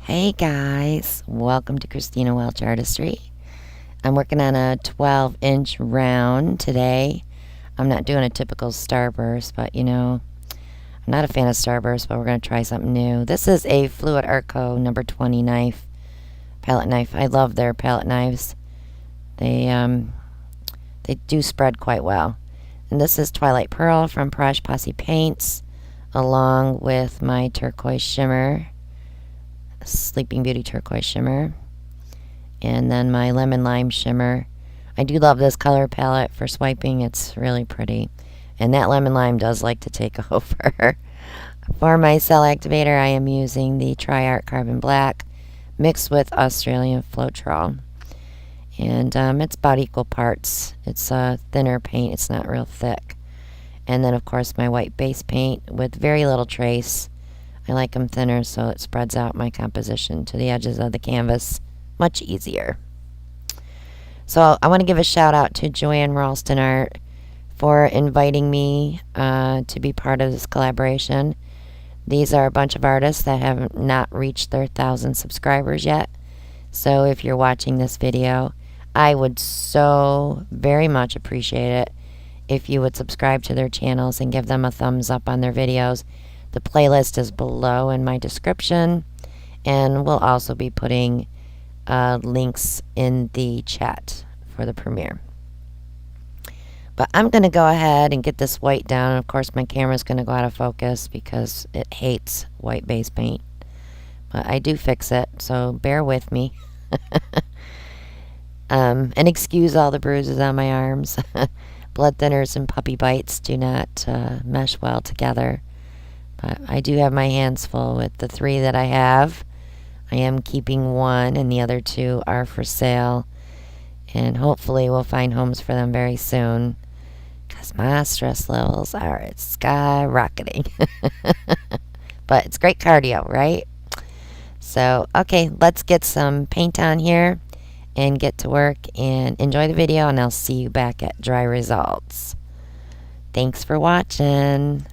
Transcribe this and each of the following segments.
Hey guys, welcome to Christina Welch Artistry. I'm working on a 12-inch round today. I'm not doing a typical Starburst, but you know, I'm not a fan of Starburst, but we're going to try something new. This is a Fluid Arco number 20 knife, palette knife. I love their palette knives. They do spread quite well. And this is Twilight Pearl from Posse Paints, along with my turquoise shimmer. Sleeping Beauty turquoise shimmer, and then my lemon lime shimmer. I do love this color palette for swiping. It's really pretty, and that lemon lime does like to take over. For my cell activator, I am using the Tri-Art Carbon Black mixed with Australian Floetrol, and it's about equal parts. It's a thinner paint, it's not real thick. And then of course my white base paint with very little trace. I like them thinner so it spreads out my composition to the edges of the canvas much easier. So I want to give a shout out to Joanne Ralston Art for inviting me to be part of this collaboration. These are a bunch of artists that have not reached their 1,000 subscribers yet. So if you're watching this video, I would so very much appreciate it if you would subscribe to their channels and give them a thumbs up on their videos. The playlist is below in my description, and we'll also be putting links in the chat for the premiere. But I'm going to go ahead and get this white down. Of course, my camera's going to go out of focus because it hates white base paint. But I do fix it, so bear with me. And excuse all the bruises on my arms. Blood thinners and puppy bites do not mesh well together. But I do have my hands full with the 3 that I have. I am keeping 1, and the other 2 are for sale. And hopefully we'll find homes for them very soon, because my stress levels are skyrocketing. But it's great cardio, right? So, okay, let's get some paint on here and get to work and enjoy the video, and I'll see you back at dry results. Thanks for watching.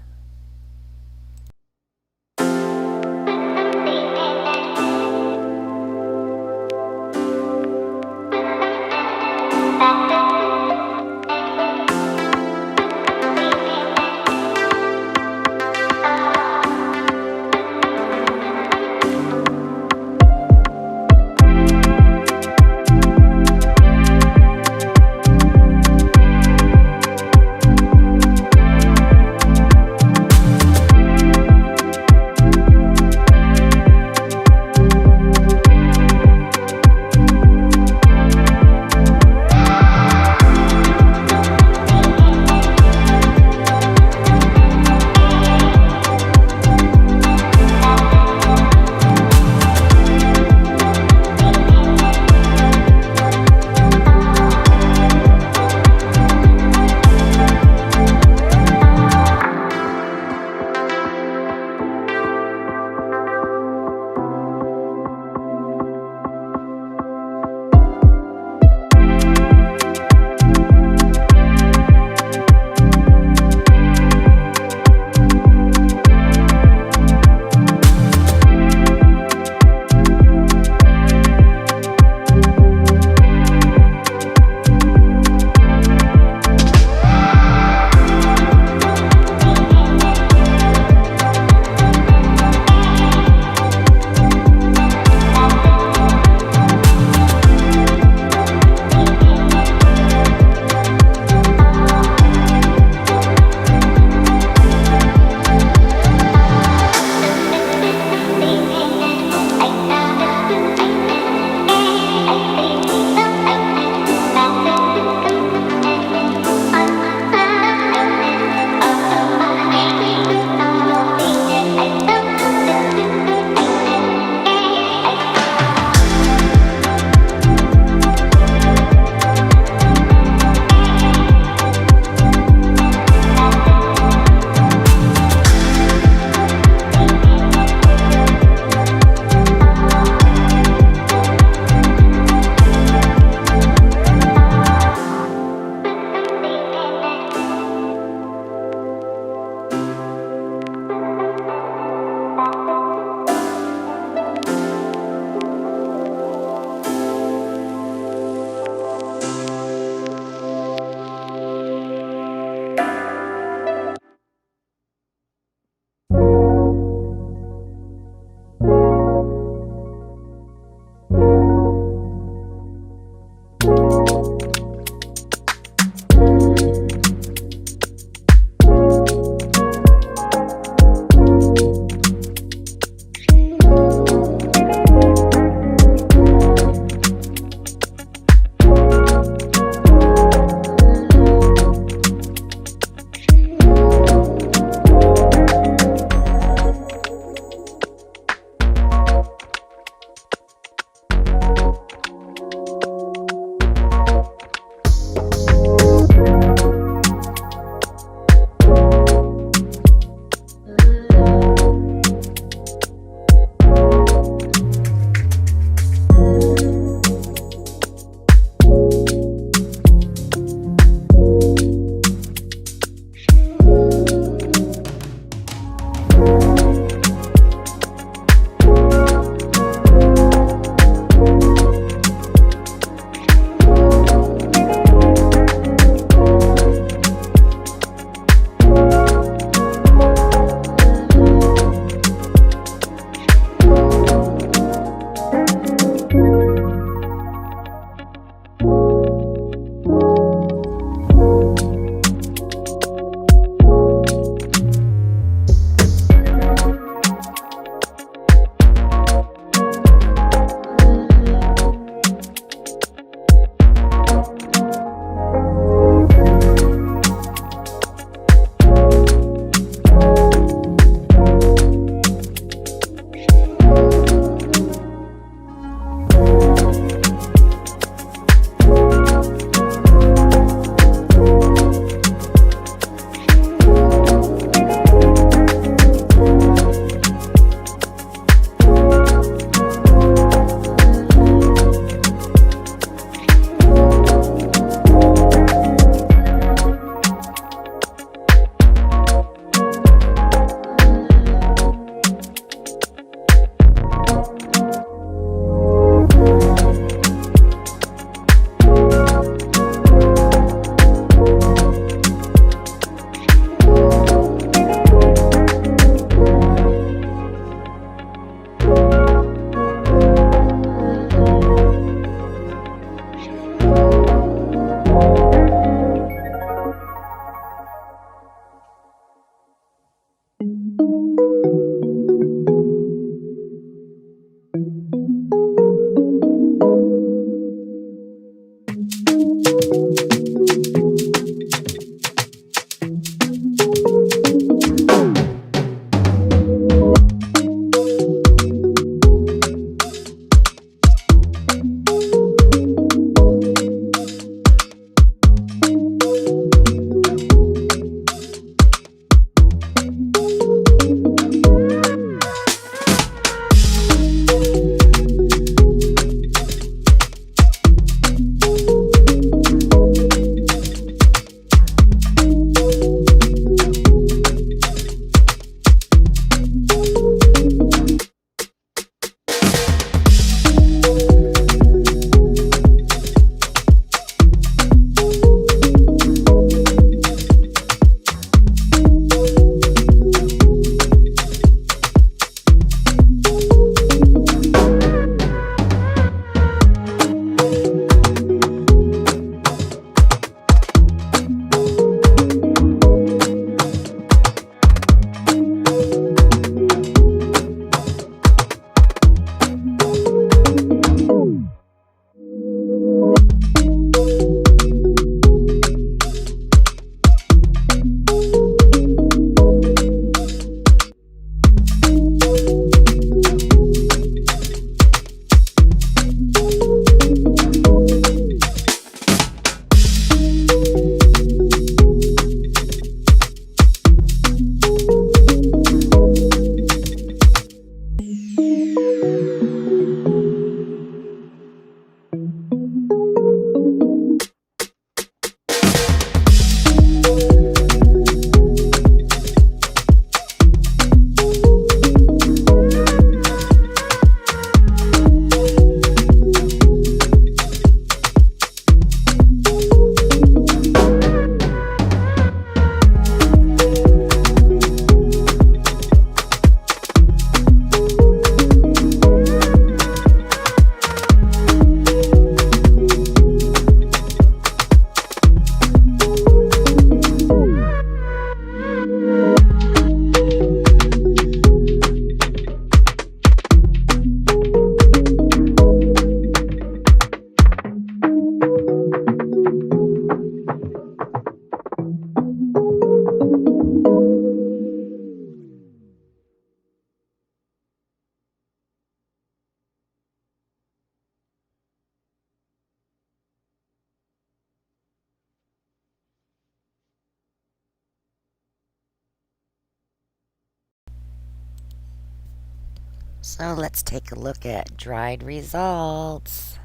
So let's take a look at dried results.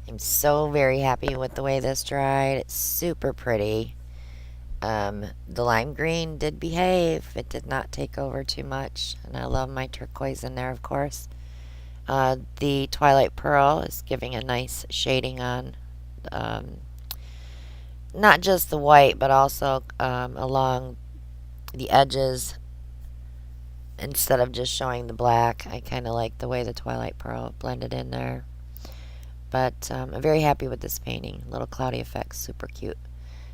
I'm so very happy with the way this dried. It's super pretty. The lime green did behave. It did not take over too much. And I love my turquoise in there, of course. The Twilight Pearl is giving a nice shading on um, not just the white, but also along the edges. Instead of just showing the black, I kind of like the way the Twilight Pearl blended in there. But I'm very happy with this painting. Little cloudy effects, super cute.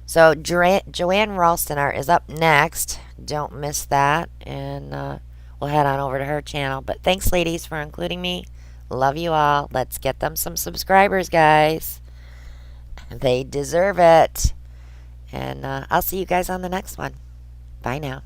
So Joanne Ralston art is up next. Don't miss that. And we'll head on over to her channel. But thanks, ladies, for including me. Love you all. Let's get them some subscribers, guys. They deserve it. And I'll see you guys on the next one. Bye now.